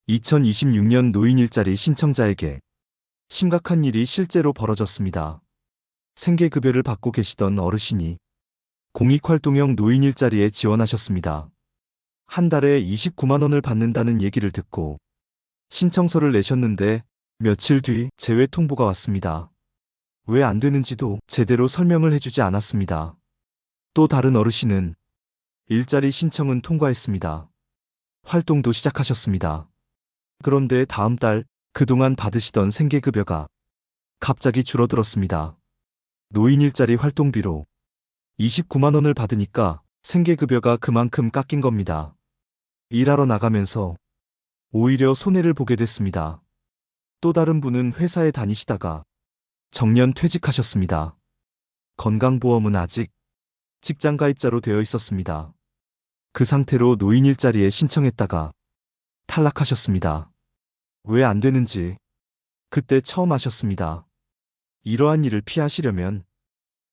2026년 노인 일자리 신청자에게 심각한 일이 실제로 벌어졌습니다. 생계급여를 받고 계시던 어르신이 공익활동형 노인 일자리에 지원하셨습니다. 한 달에 29만 원을 받는다는 얘기를 듣고 신청서를 내셨는데 며칠 뒤 재외 통보가 왔습니다. 왜 안 되는지도 제대로 설명을 해주지 않았습니다. 또 다른 어르신은 일자리 신청은 통과했습니다. 활동도 시작하셨습니다. 그런데 다음 달 그동안 받으시던 생계급여가 갑자기 줄어들었습니다. 노인 일자리 활동비로 29만 원을 받으니까 생계급여가 그만큼 깎인 겁니다. 일하러 나가면서 오히려 손해를 보게 됐습니다. 또 다른 분은 회사에 다니시다가 정년 퇴직하셨습니다. 건강보험은 아직 직장가입자로 되어 있었습니다. 그 상태로 노인 일자리에 신청했다가 탈락하셨습니다. 왜 안 되는지 그때 처음 아셨습니다. 이러한 일을 피하시려면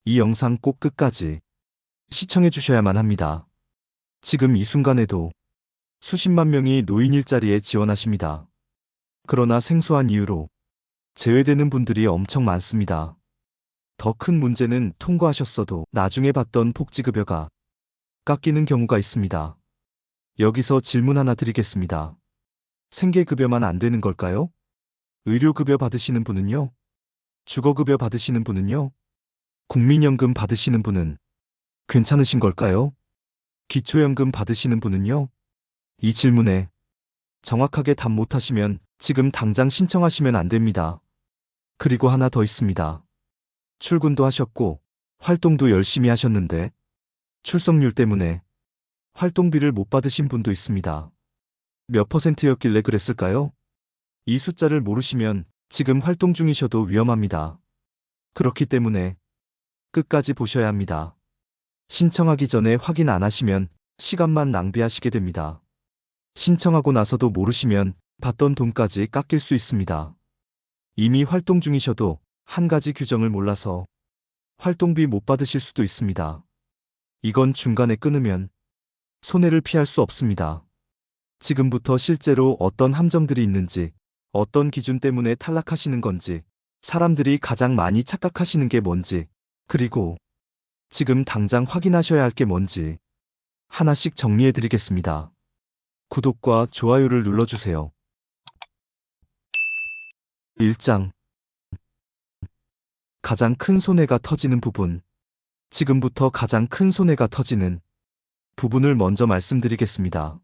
이 영상 꼭 끝까지 시청해 주셔야만 합니다. 지금 이 순간에도 수십만 명이 노인 일자리에 지원하십니다. 그러나 생소한 이유로 제외되는 분들이 엄청 많습니다. 더 큰 문제는 통과하셨어도 나중에 받던 복지급여가 깎이는 경우가 있습니다. 여기서 질문 하나 드리겠습니다. 생계급여만 안 되는 걸까요? 의료급여 받으시는 분은요? 주거급여 받으시는 분은요? 국민연금 받으시는 분은 괜찮으신 걸까요? 기초연금 받으시는 분은요? 이 질문에 정확하게 답 못하시면 지금 당장 신청하시면 안 됩니다. 그리고 하나 더 있습니다. 출근도 하셨고 활동도 열심히 하셨는데 출석률 때문에 활동비를 못 받으신 분도 있습니다. 몇 %였길래 그랬을까요? 이 숫자를 모르시면 지금 활동 중이셔도 위험합니다. 그렇기 때문에 끝까지 보셔야 합니다. 신청하기 전에 확인 안 하시면 시간만 낭비하시게 됩니다. 신청하고 나서도 모르시면 받던 돈까지 깎일 수 있습니다. 이미 활동 중이셔도 한 가지 규정을 몰라서 활동비 못 받으실 수도 있습니다. 이건 중간에 끊으면 손해를 피할 수 없습니다. 지금부터 실제로 어떤 함정들이 있는지, 어떤 기준 때문에 탈락하시는 건지, 사람들이 가장 많이 착각하시는 게 뭔지, 그리고 지금 당장 확인하셔야 할 게 뭔지 하나씩 정리해 드리겠습니다. 구독과 좋아요를 눌러주세요. 1장. 가장 큰 손해가 터지는 부분. 지금부터 가장 큰 손해가 터지는 부분을 먼저 말씀드리겠습니다.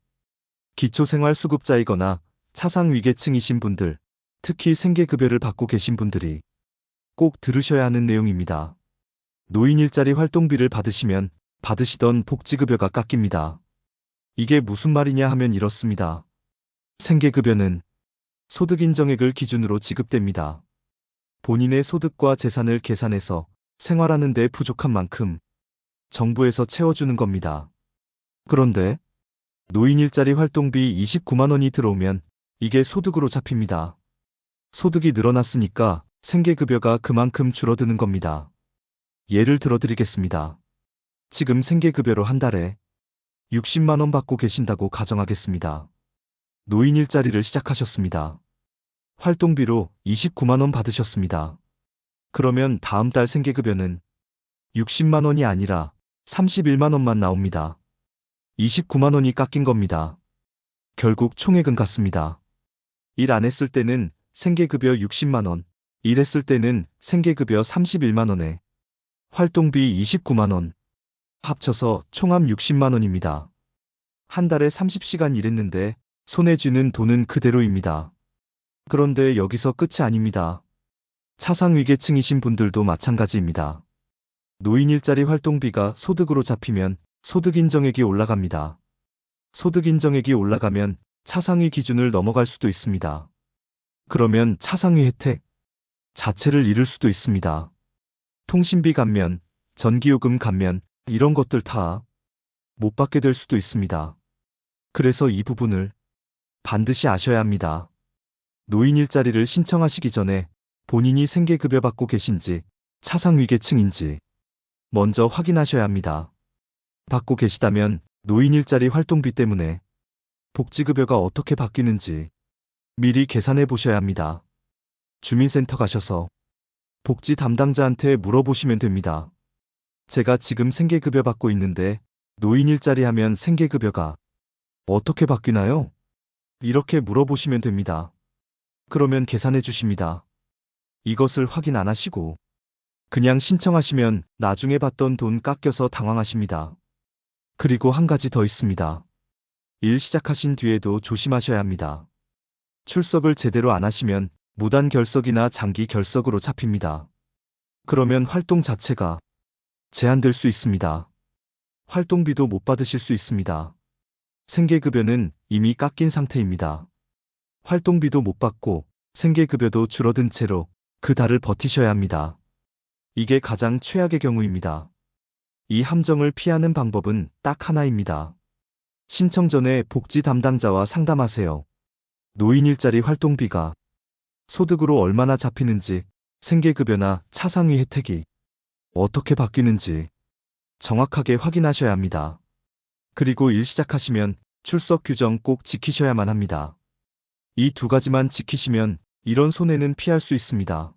기초생활수급자이거나 차상위계층이신 분들, 특히 생계급여를 받고 계신 분들이 꼭 들으셔야 하는 내용입니다. 노인 일자리 활동비를 받으시면 받으시던 복지급여가 깎입니다. 이게 무슨 말이냐 하면 이렇습니다. 생계급여는 소득인정액을 기준으로 지급됩니다. 본인의 소득과 재산을 계산해서 생활하는 데 부족한 만큼 정부에서 채워주는 겁니다. 그런데 노인 일자리 활동비 29만 원이 들어오면 이게 소득으로 잡힙니다. 소득이 늘어났으니까 생계급여가 그만큼 줄어드는 겁니다. 예를 들어 드리겠습니다. 지금 생계급여로 한 달에 60만 원 받고 계신다고 가정하겠습니다. 노인 일자리를 시작하셨습니다. 활동비로 29만 원 받으셨습니다. 그러면 다음 달 생계급여는 60만 원이 아니라 31만 원만 나옵니다. 29만 원이 깎인 겁니다. 결국 총액은 같습니다. 일 안 했을 때는 생계급여 60만 원, 일했을 때는 생계급여 31만 원에 활동비 29만 원, 합쳐서 총합 60만 원입니다. 한 달에 30시간 일했는데 손해쥐는 돈은 그대로입니다. 그런데 여기서 끝이 아닙니다. 차상위계층이신 분들도 마찬가지입니다. 노인 일자리 활동비가 소득으로 잡히면 소득인정액이 올라갑니다. 소득인정액이 올라가면 차상위 기준을 넘어갈 수도 있습니다. 그러면 차상위 혜택 자체를 잃을 수도 있습니다. 통신비 감면, 전기요금 감면 이런 것들 다 못 받게 될 수도 있습니다. 그래서 이 부분을 반드시 아셔야 합니다. 노인 일자리를 신청하시기 전에 본인이 생계급여 받고 계신지 차상위계층인지 먼저 확인하셔야 합니다. 받고 계시다면 노인 일자리 활동비 때문에 복지급여가 어떻게 바뀌는지 미리 계산해 보셔야 합니다. 주민센터 가셔서 복지 담당자한테 물어보시면 됩니다. 제가 지금 생계급여 받고 있는데 노인 일자리 하면 생계급여가 어떻게 바뀌나요? 이렇게 물어보시면 됩니다. 그러면 계산해 주십니다. 이것을 확인 안 하시고 그냥 신청하시면 나중에 받던 돈 깎여서 당황하십니다. 그리고 한 가지 더 있습니다. 일 시작하신 뒤에도 조심하셔야 합니다. 출석을 제대로 안 하시면 무단 결석이나 장기 결석으로 잡힙니다. 그러면 활동 자체가 제한될 수 있습니다. 활동비도 못 받으실 수 있습니다. 생계급여는 이미 깎인 상태입니다. 활동비도 못 받고 생계급여도 줄어든 채로 그 달을 버티셔야 합니다. 이게 가장 최악의 경우입니다. 이 함정을 피하는 방법은 딱 하나입니다. 신청 전에 복지 담당자와 상담하세요. 노인 일자리 활동비가 소득으로 얼마나 잡히는지, 생계급여나 차상위 혜택이 어떻게 바뀌는지 정확하게 확인하셔야 합니다. 그리고 일 시작하시면 출석 규정 꼭 지키셔야만 합니다. 이 두 가지만 지키시면 이런 손해는 피할 수 있습니다.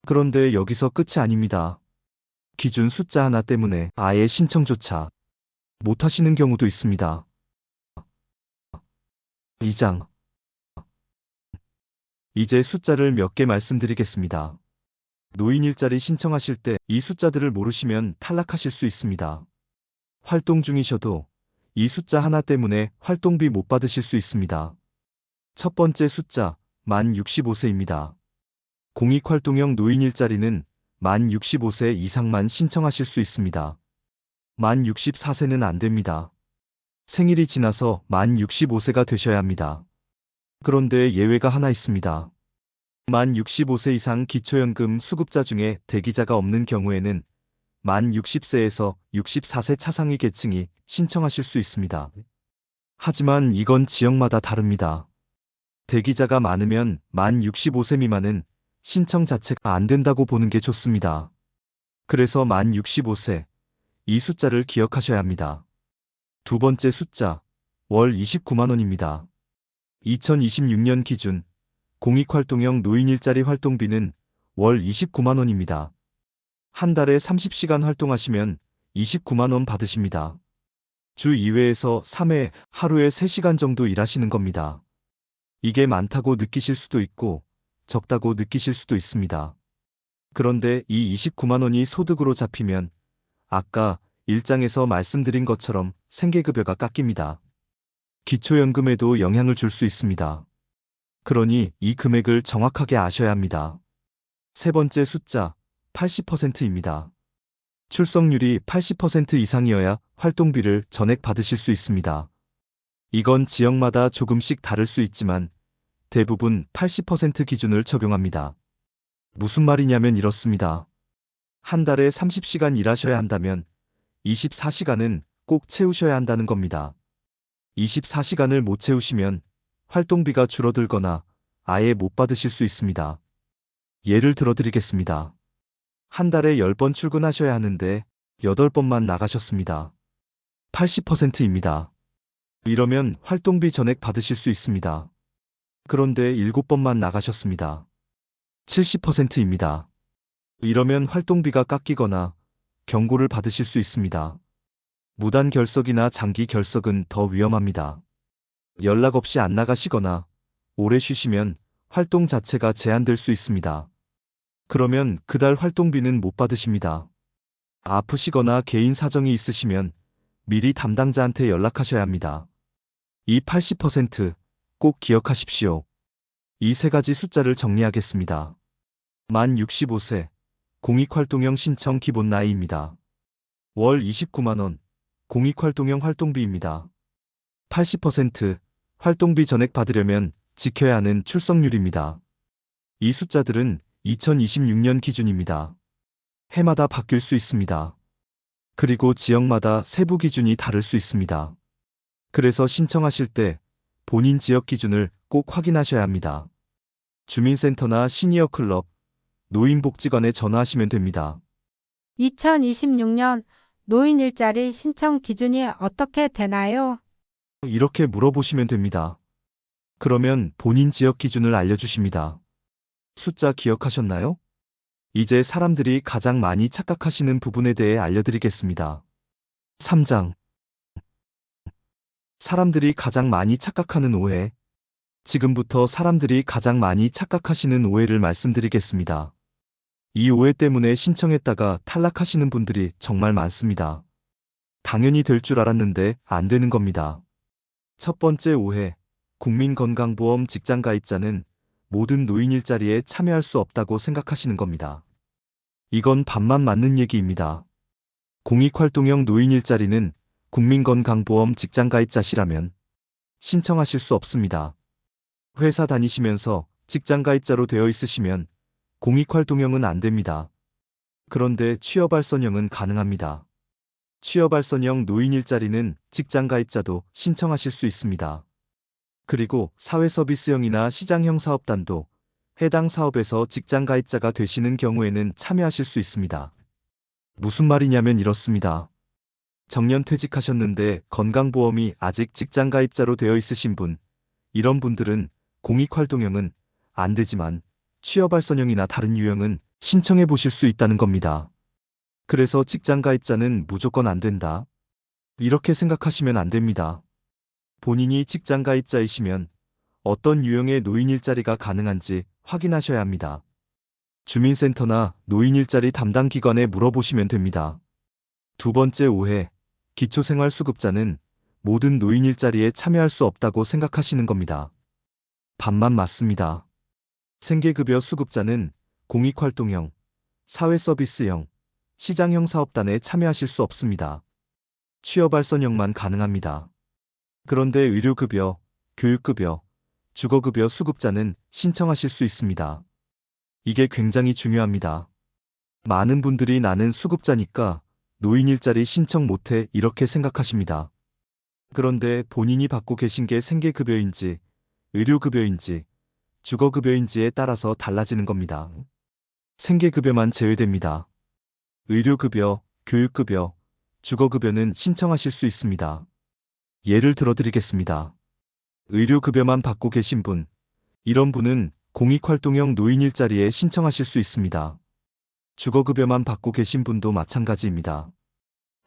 그런데 여기서 끝이 아닙니다. 기준 숫자 하나 때문에 아예 신청조차 못 하시는 경우도 있습니다. 2장. 이제 숫자를 몇 개 말씀드리겠습니다. 노인 일자리 신청하실 때 이 숫자들을 모르시면 탈락하실 수 있습니다. 활동 중이셔도 이 숫자 하나 때문에 활동비 못 받으실 수 있습니다. 첫 번째 숫자, 만 65세입니다. 공익활동형 노인 일자리는 만 65세 이상만 신청하실 수 있습니다. 만 64세는 안 됩니다. 생일이 지나서 만 65세가 되셔야 합니다. 그런데 예외가 하나 있습니다. 만 65세 이상 기초연금 수급자 중에 대기자가 없는 경우에는 만 60세에서 64세 차상위 계층이 신청하실 수 있습니다. 하지만 이건 지역마다 다릅니다. 대기자가 많으면 만 65세 미만은 신청 자체가 안 된다고 보는 게 좋습니다. 그래서 만 65세, 이 숫자를 기억하셔야 합니다. 두 번째 숫자, 월 29만 원입니다. 2026년 기준 공익활동형 노인 일자리 활동비는 월 29만 원입니다. 한 달에 30시간 활동하시면 29만 원 받으십니다. 주 2회에서 3회, 하루에 3시간 정도 일하시는 겁니다. 이게 많다고 느끼실 수도 있고 적다고 느끼실 수도 있습니다. 그런데 이 29만 원이 소득으로 잡히면 아까 1장에서 말씀드린 것처럼 생계급여가 깎입니다. 기초연금에도 영향을 줄 수 있습니다. 그러니 이 금액을 정확하게 아셔야 합니다. 세 번째 숫자, 80%입니다. 출석률이 80% 이상이어야 활동비를 전액 받으실 수 있습니다. 이건 지역마다 조금씩 다를 수 있지만 대부분 80% 기준을 적용합니다. 무슨 말이냐면 이렇습니다. 한 달에 30시간 일하셔야 한다면 24시간은 꼭 채우셔야 한다는 겁니다. 24시간을 못 채우시면 활동비가 줄어들거나 아예 못 받으실 수 있습니다. 예를 들어 드리겠습니다. 한 달에 10번 출근하셔야 하는데 8번만 나가셨습니다. 80%입니다. 이러면 활동비 전액 받으실 수 있습니다. 그런데 7번만 나가셨습니다. 70%입니다. 이러면 활동비가 깎이거나 경고를 받으실 수 있습니다. 무단 결석이나 장기 결석은 더 위험합니다. 연락 없이 안 나가시거나 오래 쉬시면 활동 자체가 제한될 수 있습니다. 그러면 그달 활동비는 못 받으십니다. 아프시거나 개인 사정이 있으시면 미리 담당자한테 연락하셔야 합니다. 이 80% 꼭 기억하십시오. 이 세 가지 숫자를 정리하겠습니다. 만 65세, 공익활동형 신청 기본 나이입니다. 월 29만 원, 공익활동형 활동비입니다. 80% 활동비 전액 받으려면 지켜야 하는 출석률입니다. 이 숫자들은 2026년 기준입니다. 해마다 바뀔 수 있습니다. 그리고 지역마다 세부 기준이 다를 수 있습니다. 그래서 신청하실 때 본인 지역 기준을 꼭 확인하셔야 합니다. 주민센터나 시니어 클럽, 노인복지관에 전화하시면 됩니다. 2026년 노인 일자리 신청 기준이 어떻게 되나요? 이렇게 물어보시면 됩니다. 그러면 본인 지역 기준을 알려주십니다. 숫자 기억하셨나요? 이제 사람들이 가장 많이 착각하시는 부분에 대해 알려드리겠습니다. 3장. 사람들이 가장 많이 착각하는 오해. 지금부터 사람들이 가장 많이 착각하시는 오해를 말씀드리겠습니다. 이 오해 때문에 신청했다가 탈락하시는 분들이 정말 많습니다. 당연히 될 줄 알았는데 안 되는 겁니다. 첫 번째 오해. 국민건강보험 직장가입자는 모든 노인 일자리에 참여할 수 없다고 생각하시는 겁니다. 이건 반만 맞는 얘기입니다. 공익활동형 노인 일자리는 국민건강보험 직장가입자시라면 신청하실 수 없습니다. 회사 다니시면서 직장가입자로 되어 있으시면 공익활동형은 안 됩니다. 그런데 취업알선형은 가능합니다. 취업알선형 노인 일자리는 직장가입자도 신청하실 수 있습니다. 그리고 사회서비스형이나 시장형 사업단도 해당 사업에서 직장가입자가 되시는 경우에는 참여하실 수 있습니다. 무슨 말이냐면 이렇습니다. 정년 퇴직하셨는데 건강보험이 아직 직장가입자로 되어 있으신 분, 이런 분들은 공익활동형은 안 되지만 취업알선형이나 다른 유형은 신청해 보실 수 있다는 겁니다. 그래서 직장가입자는 무조건 안 된다. 이렇게 생각하시면 안 됩니다. 본인이 직장가입자이시면 어떤 유형의 노인 일자리가 가능한지 확인하셔야 합니다. 주민센터나 노인 일자리 담당 기관에 물어보시면 됩니다. 두 번째 오해. 기초생활수급자는 모든 노인 일자리에 참여할 수 없다고 생각하시는 겁니다. 반만 맞습니다. 생계급여 수급자는 공익활동형, 사회서비스형, 시장형 사업단에 참여하실 수 없습니다. 취업알선형만 가능합니다. 그런데 의료급여, 교육급여, 주거급여 수급자는 신청하실 수 있습니다. 이게 굉장히 중요합니다. 많은 분들이 나는 수급자니까 노인 일자리 신청 못해 이렇게 생각하십니다. 그런데 본인이 받고 계신 게 생계급여인지, 의료급여인지, 주거급여인지에 따라서 달라지는 겁니다. 생계급여만 제외됩니다. 의료급여, 교육급여, 주거급여는 신청하실 수 있습니다. 예를 들어드리겠습니다. 의료급여만 받고 계신 분, 이런 분은 공익활동형 노인 일자리에 신청하실 수 있습니다. 주거급여만 받고 계신 분도 마찬가지입니다.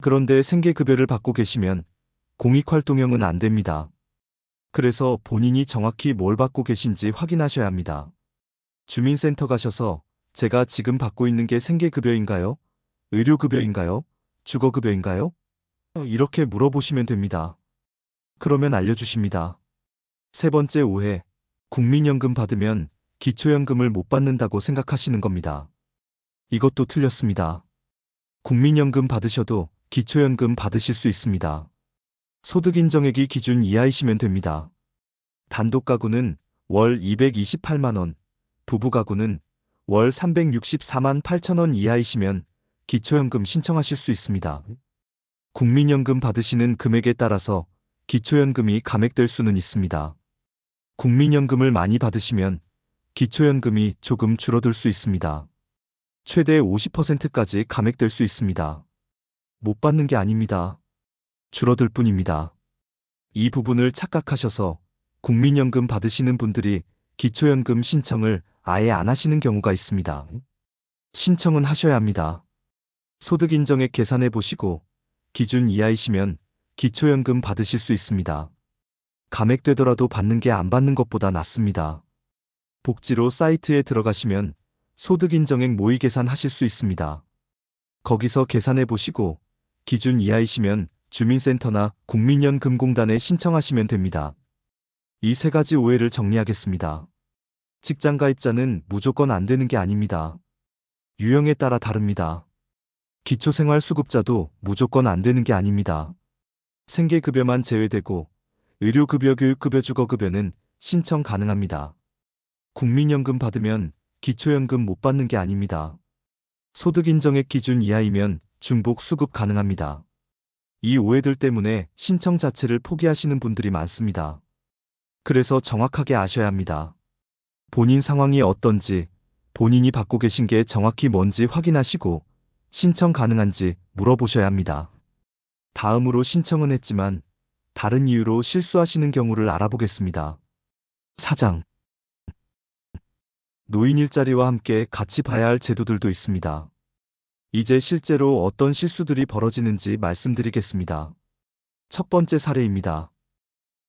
그런데 생계급여를 받고 계시면 공익활동형은 안 됩니다. 그래서 본인이 정확히 뭘 받고 계신지 확인하셔야 합니다. 주민센터 가셔서 제가 지금 받고 있는 게 생계급여인가요? 의료급여인가요? 주거급여인가요? 이렇게 물어보시면 됩니다. 그러면 알려주십니다. 세 번째 오해. 국민연금 받으면 기초연금을 못 받는다고 생각하시는 겁니다. 이것도 틀렸습니다. 국민연금 받으셔도 기초연금 받으실 수 있습니다. 소득인정액이 기준 이하이시면 됩니다. 단독가구는 월 228만원, 부부가구는 월 364만 8천원 이하이시면 기초연금 신청하실 수 있습니다. 국민연금 받으시는 금액에 따라서 기초연금이 감액될 수는 있습니다. 국민연금을 많이 받으시면 기초연금이 조금 줄어들 수 있습니다. 최대 50%까지 감액될 수 있습니다. 못 받는 게 아닙니다. 줄어들 뿐입니다. 이 부분을 착각하셔서 국민연금 받으시는 분들이 기초연금 신청을 아예 안 하시는 경우가 있습니다. 신청은 하셔야 합니다. 소득인정액 계산해 보시고 기준 이하이시면 기초연금 받으실 수 있습니다. 감액되더라도 받는 게 안 받는 것보다 낫습니다. 복지로 사이트에 들어가시면 소득인정액 모의 계산하실 수 있습니다. 거기서 계산해 보시고 기준 이하이시면 주민센터나 국민연금공단에 신청하시면 됩니다. 이 세 가지 오해를 정리하겠습니다. 직장가입자는 무조건 안 되는 게 아닙니다. 유형에 따라 다릅니다. 기초생활수급자도 무조건 안 되는 게 아닙니다. 생계급여만 제외되고 의료급여, 교육급여, 주거급여는 신청 가능합니다. 국민연금 받으면 기초연금 못 받는 게 아닙니다. 소득인정액 기준 이하이면 중복 수급 가능합니다. 이 오해들 때문에 신청 자체를 포기하시는 분들이 많습니다. 그래서 정확하게 아셔야 합니다. 본인 상황이 어떤지, 본인이 받고 계신 게 정확히 뭔지 확인하시고 신청 가능한지 물어보셔야 합니다. 다음으로 신청은 했지만 다른 이유로 실수하시는 경우를 알아보겠습니다. 사장. 노인 일자리와 함께 같이 봐야 할 제도들도 있습니다. 이제 실제로 어떤 실수들이 벌어지는지 말씀드리겠습니다. 첫 번째 사례입니다.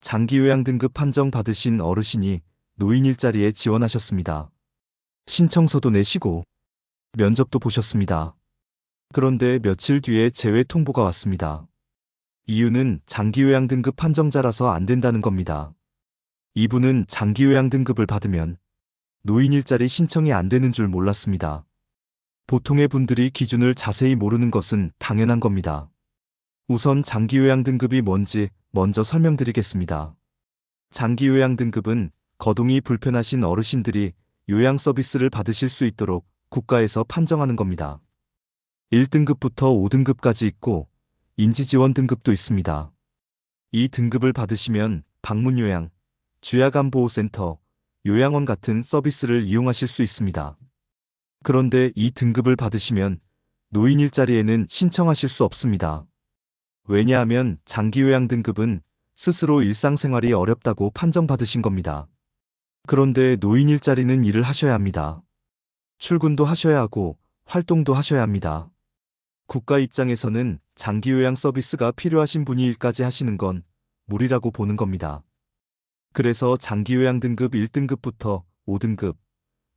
장기요양 등급 판정 받으신 어르신이 노인 일자리에 지원하셨습니다. 신청서도 내시고 면접도 보셨습니다. 그런데 며칠 뒤에 재외 통보가 왔습니다. 이유는 장기요양 등급 판정자라서 안 된다는 겁니다. 이분은 장기요양 등급을 받으면 노인 일자리 신청이 안 되는 줄 몰랐습니다. 보통의 분들이 기준을 자세히 모르는 것은 당연한 겁니다. 우선 장기요양 등급이 뭔지 먼저 설명드리겠습니다. 장기요양 등급은 거동이 불편하신 어르신들이 요양 서비스를 받으실 수 있도록 국가에서 판정하는 겁니다. 1등급부터 5등급까지 있고 인지지원 등급도 있습니다. 이 등급을 받으시면 방문요양, 주야간보호센터, 요양원 같은 서비스를 이용하실 수 있습니다. 그런데 이 등급을 받으시면 노인 일자리에는 신청하실 수 없습니다. 왜냐하면 장기요양 등급은 스스로 일상생활이 어렵다고 판정받으신 겁니다. 그런데 노인 일자리는 일을 하셔야 합니다. 출근도 하셔야 하고 활동도 하셔야 합니다. 국가 입장에서는 장기요양 서비스가 필요하신 분이 일까지 하시는 건 무리라고 보는 겁니다. 그래서 장기요양 등급 1등급부터 5등급,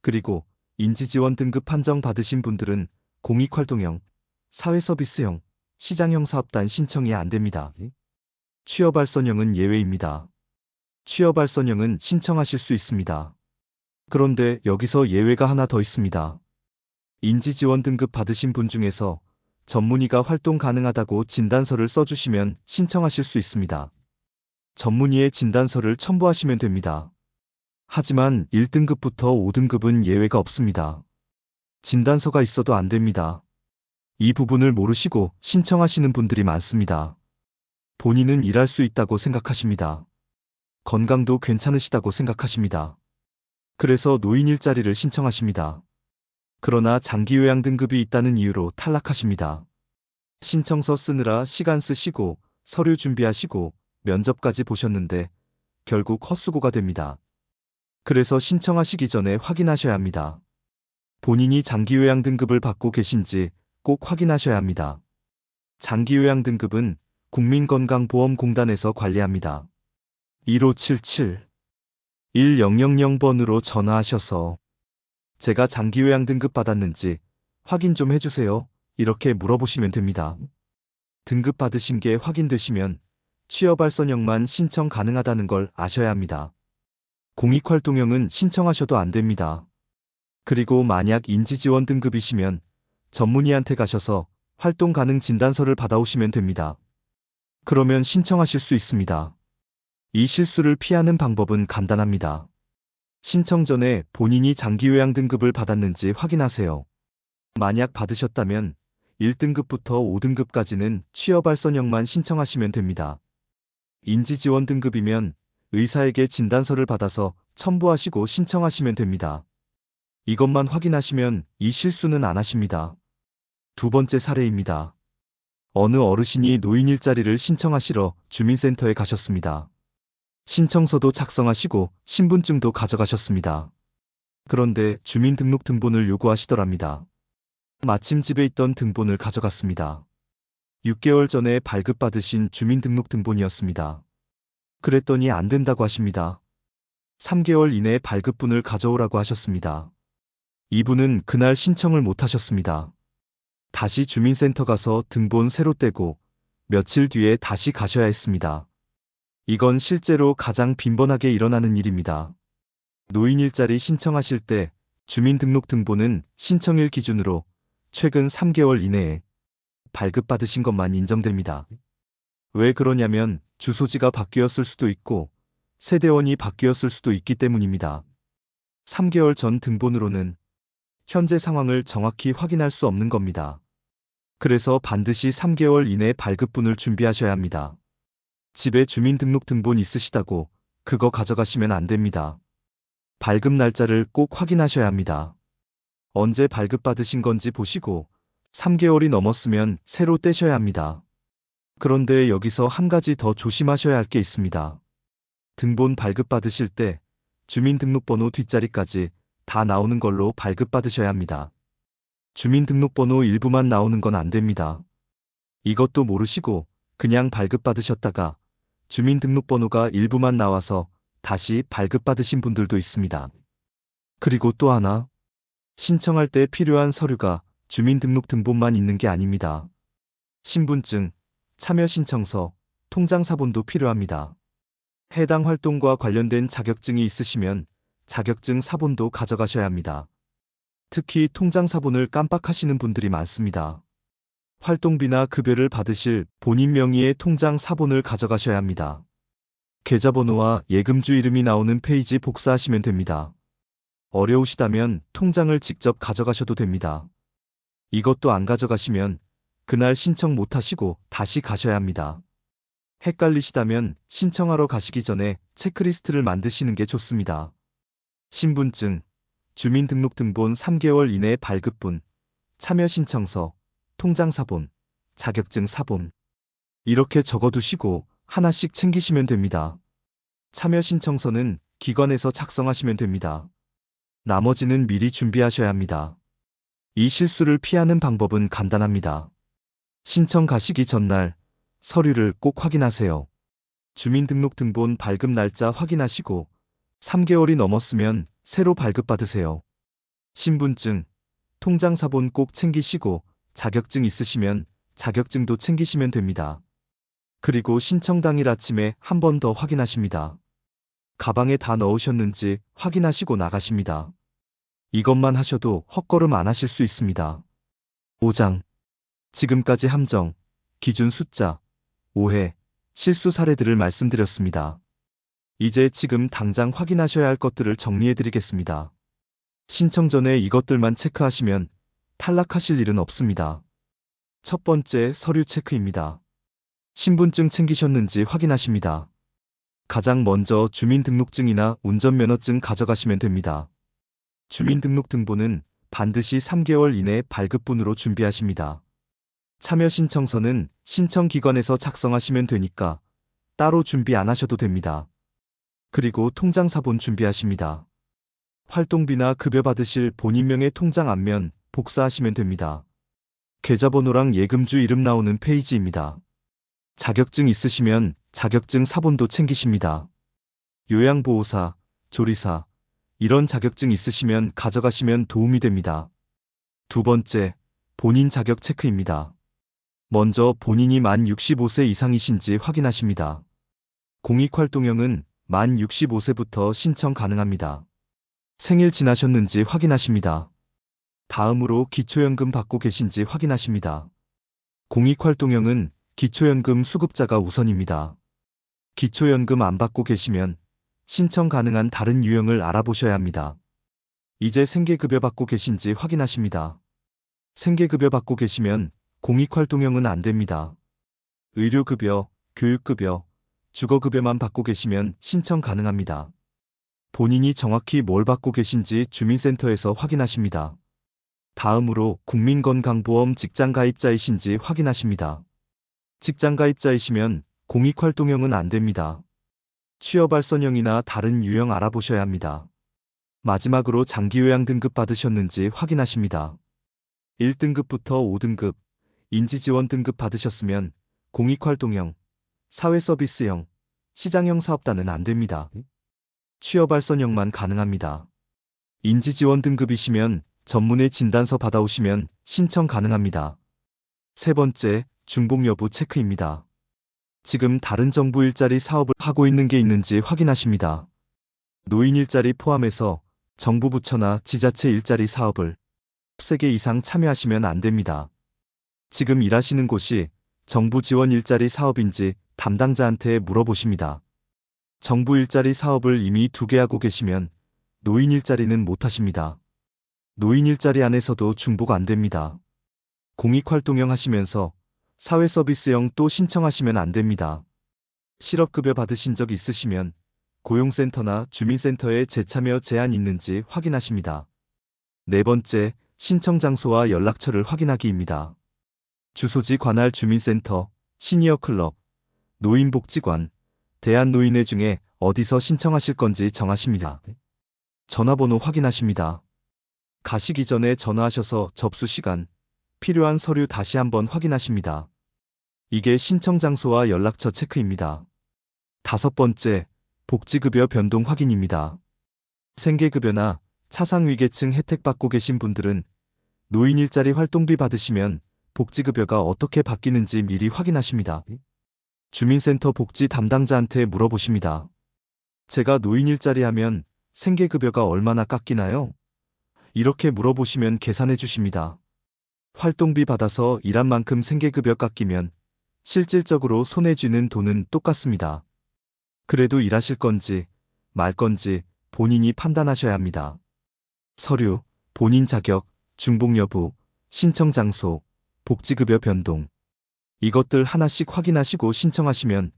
그리고 인지지원 등급 판정 받으신 분들은 공익활동형, 사회서비스형, 시장형 사업단 신청이 안 됩니다. 취업알선형은 예외입니다. 취업알선형은 신청하실 수 있습니다. 그런데 여기서 예외가 하나 더 있습니다. 인지지원 등급 받으신 분 중에서 전문의가 활동 가능하다고 진단서를 써주시면 신청하실 수 있습니다. 전문의의 진단서를 첨부하시면 됩니다. 하지만 1등급부터 5등급은 예외가 없습니다. 진단서가 있어도 안 됩니다. 이 부분을 모르시고 신청하시는 분들이 많습니다. 본인은 일할 수 있다고 생각하십니다. 건강도 괜찮으시다고 생각하십니다. 그래서 노인 일자리를 신청하십니다. 그러나 장기요양 등급이 있다는 이유로 탈락하십니다. 신청서 쓰느라 시간 쓰시고 서류 준비하시고 면접까지 보셨는데 결국 헛수고가 됩니다. 그래서 신청하시기 전에 확인하셔야 합니다. 본인이 장기요양 등급을 받고 계신지 꼭 확인하셔야 합니다. 장기요양 등급은 국민건강보험공단에서 관리합니다. 1577-1000번으로 전화하셔서 제가 장기요양 등급 받았는지 확인 좀 해주세요. 이렇게 물어보시면 됩니다. 등급 받으신 게 확인되시면 취업알선형만 신청 가능하다는 걸 아셔야 합니다. 공익활동형은 신청하셔도 안 됩니다. 그리고 만약 인지지원 등급이시면 전문의한테 가셔서 활동 가능 진단서를 받아오시면 됩니다. 그러면 신청하실 수 있습니다. 이 실수를 피하는 방법은 간단합니다. 신청 전에 본인이 장기요양 등급을 받았는지 확인하세요. 만약 받으셨다면 1등급부터 5등급까지는 취업알선형만 신청하시면 됩니다. 인지지원 등급이면 의사에게 진단서를 받아서 첨부하시고 신청하시면 됩니다. 이것만 확인하시면 이 실수는 안 하십니다. 두 번째 사례입니다. 어느 어르신이 노인 일자리를 신청하시러 주민센터에 가셨습니다. 신청서도 작성하시고 신분증도 가져가셨습니다. 그런데 주민등록등본을 요구하시더랍니다. 마침 집에 있던 등본을 가져갔습니다. 6개월 전에 발급받으신 주민등록등본이었습니다. 그랬더니 안 된다고 하십니다. 3개월 이내 발급분을 가져오라고 하셨습니다. 이분은 그날 신청을 못 하셨습니다. 다시 주민센터 가서 등본 새로 떼고 며칠 뒤에 다시 가셔야 했습니다. 이건 실제로 가장 빈번하게 일어나는 일입니다. 노인 일자리 신청하실 때 주민등록등본은 신청일 기준으로 최근 3개월 이내에 발급받으신 것만 인정됩니다. 왜 그러냐면 주소지가 바뀌었을 수도 있고 세대원이 바뀌었을 수도 있기 때문입니다. 3개월 전 등본으로는 현재 상황을 정확히 확인할 수 없는 겁니다. 그래서 반드시 3개월 이내 발급분을 준비하셔야 합니다. 집에 주민등록등본 있으시다고 그거 가져가시면 안 됩니다. 발급 날짜를 꼭 확인하셔야 합니다. 언제 발급받으신 건지 보시고 3개월이 넘었으면 새로 떼셔야 합니다. 그런데 여기서 한 가지 더 조심하셔야 할 게 있습니다. 등본 발급받으실 때 주민등록번호 뒷자리까지 다 나오는 걸로 발급받으셔야 합니다. 주민등록번호 일부만 나오는 건 안 됩니다. 이것도 모르시고 그냥 발급받으셨다가 주민등록번호가 일부만 나와서 다시 발급받으신 분들도 있습니다. 그리고 또 하나, 신청할 때 필요한 서류가 주민등록등본만 있는 게 아닙니다. 신분증, 참여신청서, 통장사본도 필요합니다. 해당 활동과 관련된 자격증이 있으시면 자격증 사본도 가져가셔야 합니다. 특히 통장사본을 깜빡하시는 분들이 많습니다. 활동비나 급여를 받으실 본인 명의의 통장 사본을 가져가셔야 합니다. 계좌번호와 예금주 이름이 나오는 페이지 복사하시면 됩니다. 어려우시다면 통장을 직접 가져가셔도 됩니다. 이것도 안 가져가시면 그날 신청 못 하시고 다시 가셔야 합니다. 헷갈리시다면 신청하러 가시기 전에 체크리스트를 만드시는 게 좋습니다. 신분증, 주민등록등본 3개월 이내 발급분, 참여신청서, 통장사본, 자격증 사본. 이렇게 적어두시고 하나씩 챙기시면 됩니다. 참여신청서는 기관에서 작성하시면 됩니다. 나머지는 미리 준비하셔야 합니다. 이 실수를 피하는 방법은 간단합니다. 신청 가시기 전날 서류를 꼭 확인하세요. 주민등록등본 발급 날짜 확인하시고 3개월이 넘었으면 새로 발급받으세요. 신분증, 통장사본 꼭 챙기시고 자격증 있으시면 자격증도 챙기시면 됩니다. 그리고 신청 당일 아침에 한 번 더 확인하십니다. 가방에 다 넣으셨는지 확인하시고 나가십니다. 이것만 하셔도 헛걸음 안 하실 수 있습니다. 5장. 지금까지 함정, 기준 숫자, 오해, 실수 사례들을 말씀드렸습니다. 이제 지금 당장 확인하셔야 할 것들을 정리해 드리겠습니다. 신청 전에 이것들만 체크하시면 탈락하실 일은 없습니다. 첫 번째, 서류 체크입니다. 신분증 챙기셨는지 확인하십니다. 가장 먼저 주민등록증이나 운전면허증 가져가시면 됩니다. 주민등록등본은 반드시 3개월 이내 발급분으로 준비하십니다. 참여신청서는 신청기관에서 작성하시면 되니까 따로 준비 안 하셔도 됩니다. 그리고 통장사본 준비하십니다. 활동비나 급여 받으실 본인명의 통장 앞면 복사하시면 됩니다. 계좌번호랑 예금주 이름 나오는 페이지입니다. 자격증 있으시면 자격증 사본도 챙기십니다. 요양보호사, 조리사, 이런 자격증 있으시면 가져가시면 도움이 됩니다. 두 번째, 본인 자격 체크입니다. 먼저 본인이 만 65세 이상이신지 확인하십니다. 공익활동형은 만 65세부터 신청 가능합니다. 생일 지나셨는지 확인하십니다. 다음으로 기초연금 받고 계신지 확인하십니다. 공익활동형은 기초연금 수급자가 우선입니다. 기초연금 안 받고 계시면 신청 가능한 다른 유형을 알아보셔야 합니다. 이제 생계급여 받고 계신지 확인하십니다. 생계급여 받고 계시면 공익활동형은 안 됩니다. 의료급여, 교육급여, 주거급여만 받고 계시면 신청 가능합니다. 본인이 정확히 뭘 받고 계신지 주민센터에서 확인하십니다. 다음으로 국민건강보험 직장가입자이신지 확인하십니다. 직장가입자이시면 공익활동형은 안 됩니다. 취업알선형이나 다른 유형 알아보셔야 합니다. 마지막으로 장기요양 등급 받으셨는지 확인하십니다. 1등급부터 5등급, 인지지원 등급 받으셨으면 공익활동형, 사회서비스형, 시장형 사업단은 안 됩니다. 취업알선형만 가능합니다. 인지지원 등급이시면 전문의 진단서 받아오시면 신청 가능합니다. 세 번째, 중복 여부 체크입니다. 지금 다른 정부 일자리 사업을 하고 있는 게 있는지 확인하십니다. 노인 일자리 포함해서 정부 부처나 지자체 일자리 사업을 3개 이상 참여하시면 안 됩니다. 지금 일하시는 곳이 정부 지원 일자리 사업인지 담당자한테 물어보십니다. 정부 일자리 사업을 이미 2개 하고 계시면 노인 일자리는 못 하십니다. 노인 일자리 안에서도 중복 안 됩니다. 공익활동형 하시면서 사회서비스형 또 신청하시면 안 됩니다. 실업급여 받으신 적 있으시면 고용센터나 주민센터에 재참여 제한 있는지 확인하십니다. 네 번째, 신청 장소와 연락처를 확인하기입니다. 주소지 관할 주민센터, 시니어클럽, 노인복지관, 대한노인회 중에 어디서 신청하실 건지 정하십니다. 전화번호 확인하십니다. 가시기 전에 전화하셔서 접수 시간, 필요한 서류 다시 한번 확인하십니다. 이게 신청 장소와 연락처 체크입니다. 다섯 번째, 복지급여 변동 확인입니다. 생계급여나 차상위계층 혜택 받고 계신 분들은 노인 일자리 활동비 받으시면 복지급여가 어떻게 바뀌는지 미리 확인하십니다. 주민센터 복지 담당자한테 물어보십니다. 제가 노인 일자리 하면 생계급여가 얼마나 깎이나요? 이렇게 물어보시면 계산해 주십니다. 활동비 받아서 일한 만큼 생계급여 깎이면 실질적으로 손에 쥐는 돈은 똑같습니다. 그래도 일하실 건지 말 건지 본인이 판단하셔야 합니다. 서류, 본인 자격, 중복 여부, 신청 장소, 복지급여 변동. 이것들 하나씩 확인하시고 신청하시면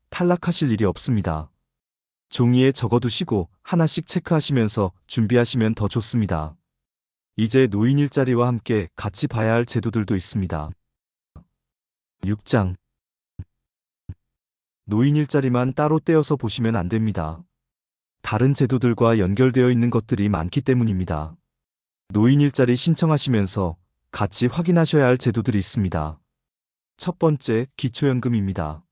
탈락하실 일이 없습니다. 종이에 적어두시고 하나씩 체크하시면서 준비하시면 더 좋습니다. 이제 노인 일자리와 함께 같이 봐야 할 제도들도 있습니다. 6장. 노인 일자리만 따로 떼어서 보시면 안 됩니다. 다른 제도들과 연결되어 있는 것들이 많기 때문입니다. 노인 일자리 신청하시면서 같이 확인하셔야 할 제도들이 있습니다. 첫 번째, 기초연금입니다.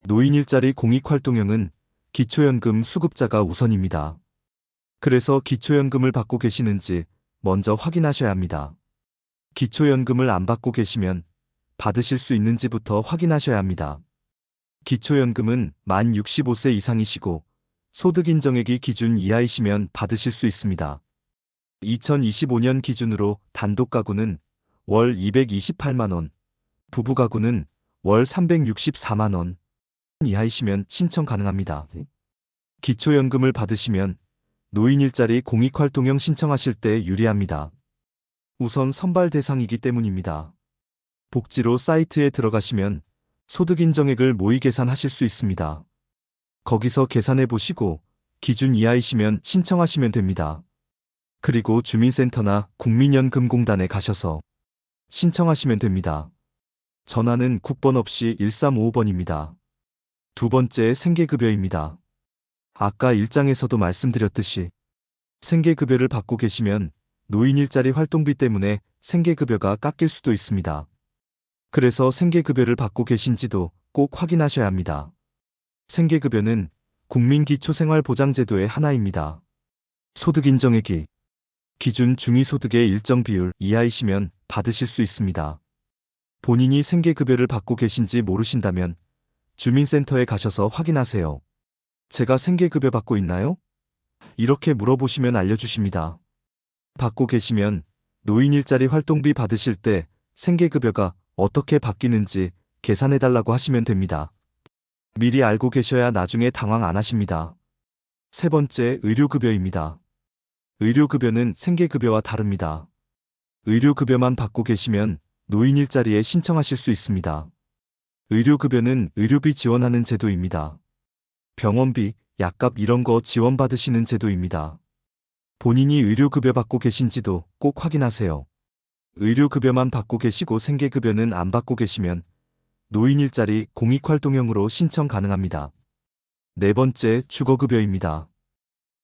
노인 일자리 공익활동형은 기초연금 수급자가 우선입니다. 그래서 기초연금을 받고 계시는지 먼저 확인하셔야 합니다. 기초연금을 안 받고 계시면 받으실 수 있는지부터 확인하셔야 합니다. 기초연금은 만 65세 이상이시고 소득 인정액이 기준 이하이시면 받으실 수 있습니다. 2025년 기준으로 단독 가구는 월 228만 원, 부부 가구는 월 364만 원 이하이시면 신청 가능합니다. 기초연금을 받으시면 노인 일자리 공익활동형 신청하실 때 유리합니다. 우선 선발 대상이기 때문입니다. 복지로 사이트에 들어가시면 소득 인정액을 모의 계산하실 수 있습니다. 거기서 계산해 보시고 기준 이하이시면 신청하시면 됩니다. 그리고 주민센터나 국민연금공단에 가셔서 신청하시면 됩니다. 전화는 국번 없이 1355번입니다. 두 번째, 생계급여입니다. 아까 1장에서도 말씀드렸듯이 생계급여를 받고 계시면 노인 일자리 활동비 때문에 생계급여가 깎일 수도 있습니다. 그래서 생계급여를 받고 계신지도 꼭 확인하셔야 합니다. 생계급여는 국민기초생활보장제도의 하나입니다. 소득인정액이 기준 중위소득의 일정 비율 이하이시면 받으실 수 있습니다. 본인이 생계급여를 받고 계신지 모르신다면 주민센터에 가셔서 확인하세요. 제가 생계급여 받고 있나요? 이렇게 물어보시면 알려주십니다. 받고 계시면 노인 일자리 활동비 받으실 때 생계급여가 어떻게 바뀌는지 계산해달라고 하시면 됩니다. 미리 알고 계셔야 나중에 당황 안 하십니다. 세 번째, 의료급여입니다. 의료급여는 생계급여와 다릅니다. 의료급여만 받고 계시면 노인 일자리에 신청하실 수 있습니다. 의료급여는 의료비 지원하는 제도입니다. 병원비, 약값 이런 거 지원받으시는 제도입니다. 본인이 의료급여 받고 계신지도 꼭 확인하세요. 의료급여만 받고 계시고 생계급여는 안 받고 계시면 노인 일자리 공익활동형으로 신청 가능합니다. 네 번째, 주거급여입니다.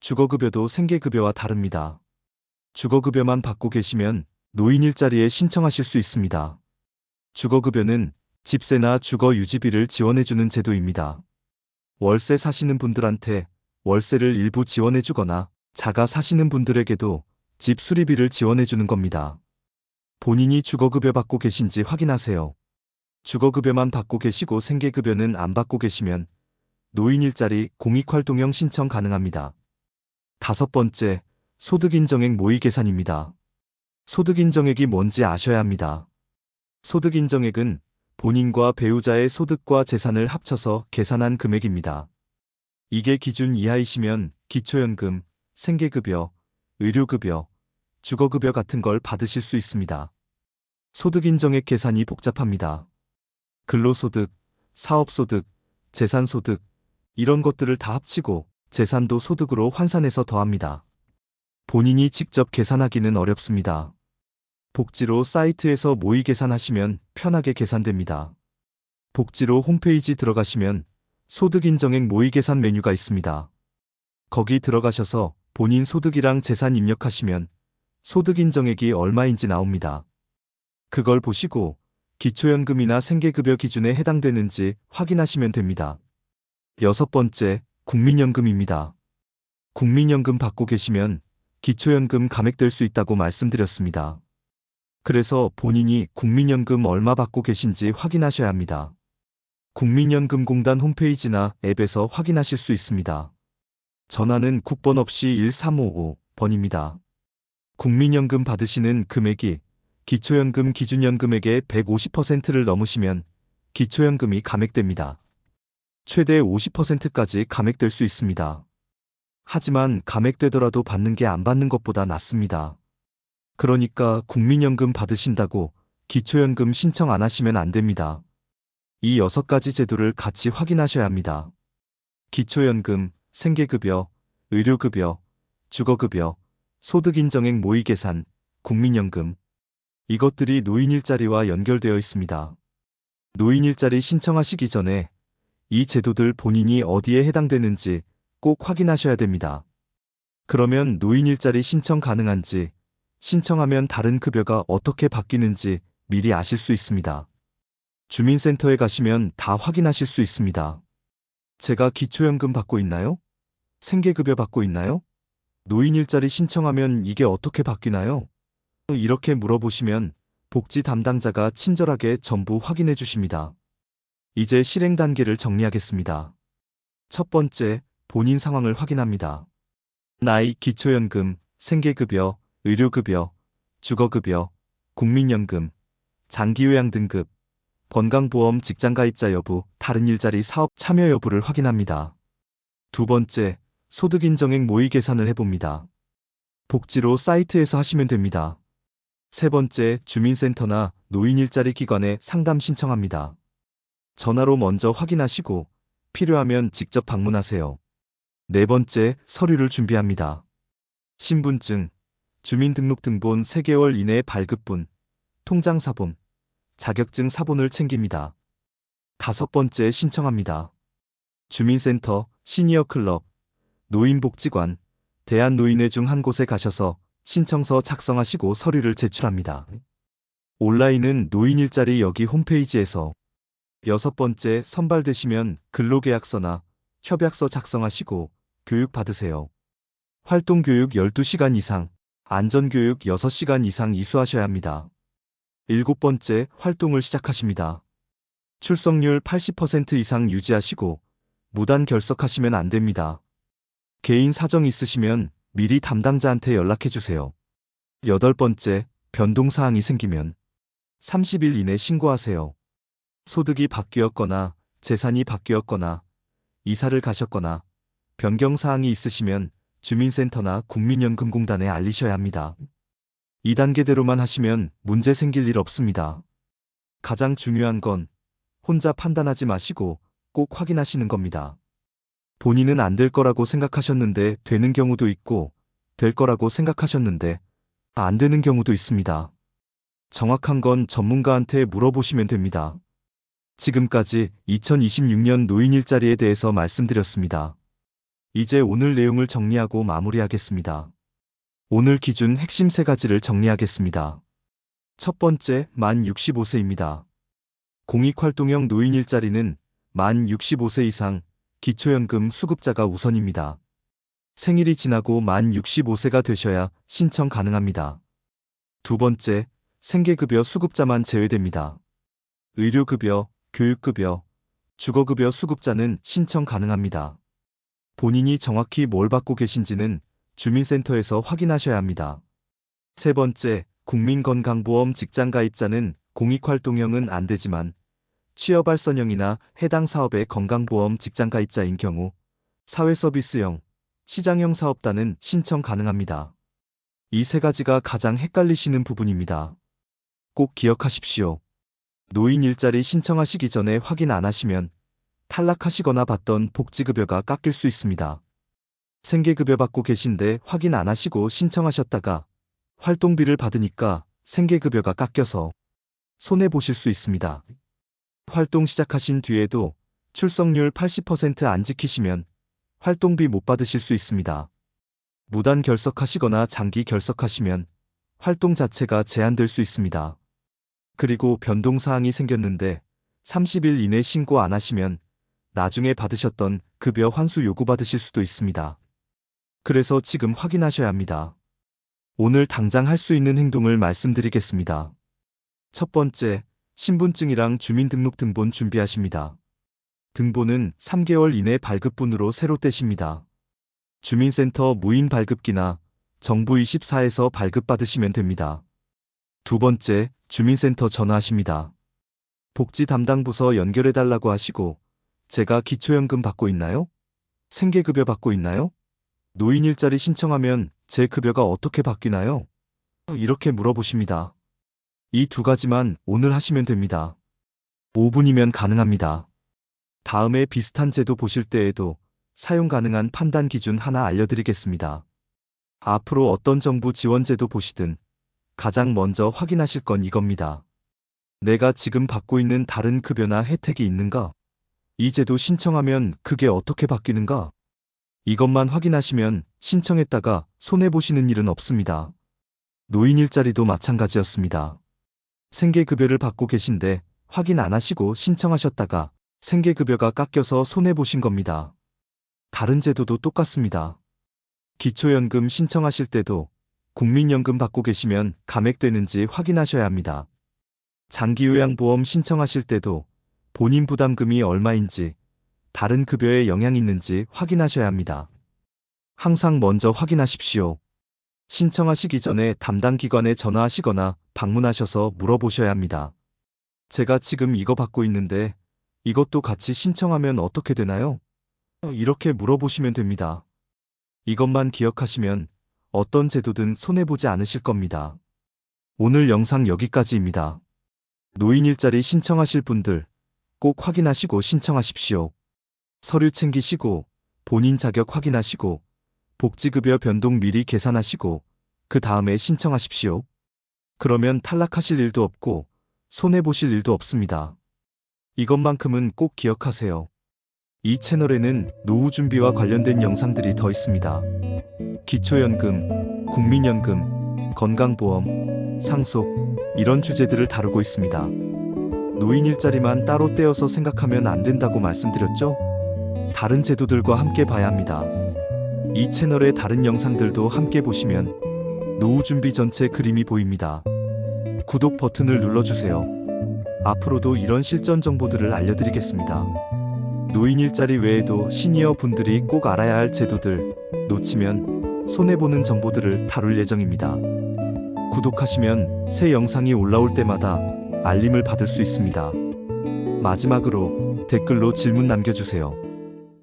주거급여도 생계급여와 다릅니다. 주거급여만 받고 계시면 노인 일자리에 신청하실 수 있습니다. 주거급여는 집세나 주거 유지비를 지원해주는 제도입니다. 월세 사시는 분들한테 월세를 일부 지원해주거나 자가 사시는 분들에게도 집 수리비를 지원해주는 겁니다. 본인이 주거급여 받고 계신지 확인하세요. 주거급여만 받고 계시고 생계급여는 안 받고 계시면 노인 일자리 공익활동형 신청 가능합니다. 다섯 번째, 소득인정액 모의 계산입니다. 소득인정액이 뭔지 아셔야 합니다. 소득인정액은 본인과 배우자의 소득과 재산을 합쳐서 계산한 금액입니다. 이게 기준 이하이시면 기초연금, 생계급여, 의료급여, 주거급여 같은 걸 받으실 수 있습니다. 소득인정액 계산이 복잡합니다. 근로소득, 사업소득, 재산소득 이런 것들을 다 합치고 재산도 소득으로 환산해서 더합니다. 본인이 직접 계산하기는 어렵습니다. 복지로 사이트에서 모의 계산하시면 편하게 계산됩니다. 복지로 홈페이지 들어가시면 소득인정액 모의계산 메뉴가 있습니다. 거기 들어가셔서 본인 소득이랑 재산 입력하시면 소득인정액이 얼마인지 나옵니다. 그걸 보시고 기초연금이나 생계급여 기준에 해당되는지 확인하시면 됩니다. 여섯 번째, 국민연금입니다. 국민연금 받고 계시면 기초연금 감액될 수 있다고 말씀드렸습니다. 그래서 본인이 국민연금 얼마 받고 계신지 확인하셔야 합니다. 국민연금공단 홈페이지나 앱에서 확인하실 수 있습니다. 전화는 국번 없이 1355번입니다. 국민연금 받으시는 금액이 기초연금 기준연금액의 150%를 넘으시면 기초연금이 감액됩니다. 최대 50%까지 감액될 수 있습니다. 하지만 감액되더라도 받는 게 안 받는 것보다 낫습니다. 그러니까 국민연금 받으신다고 기초연금 신청 안 하시면 안 됩니다. 이 6가지 제도를 같이 확인하셔야 합니다. 기초연금, 생계급여, 의료급여, 주거급여, 소득인정액 모의계산, 국민연금. 이것들이 노인일자리와 연결되어 있습니다. 노인일자리 신청하시기 전에 이 제도들 본인이 어디에 해당되는지 꼭 확인하셔야 됩니다. 그러면 노인일자리 신청 가능한지, 신청하면 다른 급여가 어떻게 바뀌는지 미리 아실 수 있습니다. 주민센터에 가시면 다 확인하실 수 있습니다. 제가 기초연금 받고 있나요? 생계급여 받고 있나요? 노인일자리 신청하면 이게 어떻게 바뀌나요? 이렇게 물어보시면 복지 담당자가 친절하게 전부 확인해 주십니다. 이제 실행 단계를 정리하겠습니다. 첫 번째, 본인 상황을 확인합니다. 나이, 기초연금, 생계급여, 의료급여, 주거급여, 국민연금, 장기요양 등급, 건강보험 직장가입자 여부, 다른 일자리 사업 참여 여부를 확인합니다. 두 번째, 소득인정액 모의 계산을 해봅니다. 복지로 사이트에서 하시면 됩니다. 세 번째, 주민센터나 노인일자리 기관에 상담 신청합니다. 전화로 먼저 확인하시고 필요하면 직접 방문하세요. 네 번째, 서류를 준비합니다. 신분증, 주민등록등본 3개월 이내 발급분, 통장사본, 자격증 사본을 챙깁니다. 다섯 번째, 신청합니다. 주민센터, 시니어클럽, 노인복지관, 대한노인회 중 한 곳에 가셔서 신청서 작성하시고 서류를 제출합니다. 온라인은 노인일자리 여기 홈페이지에서. 여섯 번째, 선발되시면 근로계약서나 협약서 작성하시고 교육 받으세요. 활동교육 12시간 이상, 안전교육 6시간 이상 이수하셔야 합니다. 일곱 번째, 활동을 시작하십니다. 출석률 80% 이상 유지하시고 무단 결석하시면 안 됩니다. 개인 사정 있으시면 미리 담당자한테 연락해 주세요. 여덟 번째, 변동사항이 생기면 30일 이내 신고하세요. 소득이 바뀌었거나 재산이 바뀌었거나 이사를 가셨거나 변경사항이 있으시면 주민센터나 국민연금공단에 알리셔야 합니다. 2단계대로만 하시면 문제 생길 일 없습니다. 가장 중요한 건 혼자 판단하지 마시고 꼭 확인하시는 겁니다. 본인은 안 될 거라고 생각하셨는데 되는 경우도 있고 될 거라고 생각하셨는데 안 되는 경우도 있습니다. 정확한 건 전문가한테 물어보시면 됩니다. 지금까지 2026년 노인일자리에 대해서 말씀드렸습니다. 이제 오늘 내용을 정리하고 마무리하겠습니다. 오늘 기준 핵심 3가지를 정리하겠습니다. 첫 번째, 만 65세입니다. 공익활동형 노인일자리는 만 65세 이상 기초연금 수급자가 우선입니다. 생일이 지나고 만 65세가 되셔야 신청 가능합니다. 두 번째, 생계급여 수급자만 제외됩니다. 의료급여, 교육급여, 주거급여 수급자는 신청 가능합니다. 본인이 정확히 뭘 받고 계신지는 주민센터에서 확인하셔야 합니다. 세 번째, 국민건강보험 직장가입자는 공익활동형은 안 되지만 취업발선형이나 해당 사업의 건강보험 직장가입자인 경우 사회서비스형, 시장형 사업단은 신청 가능합니다. 이 3가지가 가장 헷갈리시는 부분입니다. 꼭 기억하십시오. 노인 일자리 신청하시기 전에 확인 안 하시면 탈락하시거나 받던 복지급여가 깎일 수 있습니다. 생계급여 받고 계신데 확인 안 하시고 신청하셨다가 활동비를 받으니까 생계급여가 깎여서 손해보실 수 있습니다. 활동 시작하신 뒤에도 출석률 80%안 지키시면 활동비 못 받으실 수 있습니다. 무단 결석하시거나 장기 결석하시면 활동 자체가 제한될 수 있습니다. 그리고 변동사항이 생겼는데 30일 이내 신고 안 하시면 나중에 받으셨던 급여 환수 요구받으실 수도 있습니다. 그래서 지금 확인하셔야 합니다. 오늘 당장 할 수 있는 행동을 말씀드리겠습니다. 첫 번째, 신분증이랑 주민등록등본 준비하십니다. 등본은 3개월 이내 발급분으로 새로 떼십니다. 주민센터 무인 발급기나 정부24에서 발급받으시면 됩니다. 두 번째, 주민센터 전화하십니다. 복지 담당 부서 연결해달라고 하시고, 제가 기초연금 받고 있나요? 생계급여 받고 있나요? 노인 일자리 신청하면 제 급여가 어떻게 바뀌나요? 이렇게 물어보십니다. 이 두 가지만 오늘 하시면 됩니다. 5분이면 가능합니다. 다음에 비슷한 제도 보실 때에도 사용 가능한 판단 기준 하나 알려드리겠습니다. 앞으로 어떤 정부 지원제도 보시든 가장 먼저 확인하실 건 이겁니다. 내가 지금 받고 있는 다른 급여나 혜택이 있는가? 이 제도 신청하면 그게 어떻게 바뀌는가? 이것만 확인하시면 신청했다가 손해보시는 일은 없습니다. 노인 일자리도 마찬가지였습니다. 생계급여를 받고 계신데 확인 안 하시고 신청하셨다가 생계급여가 깎여서 손해보신 겁니다. 다른 제도도 똑같습니다. 기초연금 신청하실 때도 국민연금 받고 계시면 감액되는지 확인하셔야 합니다. 장기요양보험 신청하실 때도 본인 부담금이 얼마인지 다른 급여에 영향이 있는지 확인하셔야 합니다. 항상 먼저 확인하십시오. 신청하시기 전에 담당 기관에 전화하시거나 방문하셔서 물어보셔야 합니다. 제가 지금 이거 받고 있는데 이것도 같이 신청하면 어떻게 되나요? 이렇게 물어보시면 됩니다. 이것만 기억하시면 어떤 제도든 손해보지 않으실 겁니다. 오늘 영상 여기까지입니다. 노인 일자리 신청하실 분들 꼭 확인하시고 신청하십시오. 서류 챙기시고 본인 자격 확인하시고 복지급여 변동 미리 계산하시고 그 다음에 신청하십시오. 그러면 탈락하실 일도 없고 손해보실 일도 없습니다. 이것만큼은 꼭 기억하세요. 이 채널에는 노후 준비와 관련된 영상들이 더 있습니다. 기초연금, 국민연금, 건강보험, 상속 이런 주제들을 다루고 있습니다. 노인 일자리만 따로 떼어서 생각하면 안 된다고 말씀드렸죠? 다른 제도들과 함께 봐야 합니다. 이 채널의 다른 영상들도 함께 보시면 노후 준비 전체 그림이 보입니다. 구독 버튼을 눌러주세요. 앞으로도 이런 실전 정보들을 알려드리겠습니다. 노인 일자리 외에도 시니어 분들이 꼭 알아야 할 제도들 놓치면 손해보는 정보들을 다룰 예정입니다. 구독하시면 새 영상이 올라올 때마다 알림을 받을 수 있습니다. 마지막으로 댓글로 질문 남겨주세요.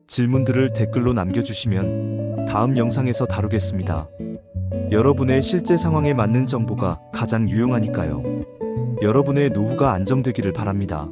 질문들을 댓글로 남겨주시면 다음 영상에서 다루겠습니다. 여러분의 실제 상황에 맞는 정보가 가장 유용하니까요. 여러분의 노후가 안정되기를 바랍니다.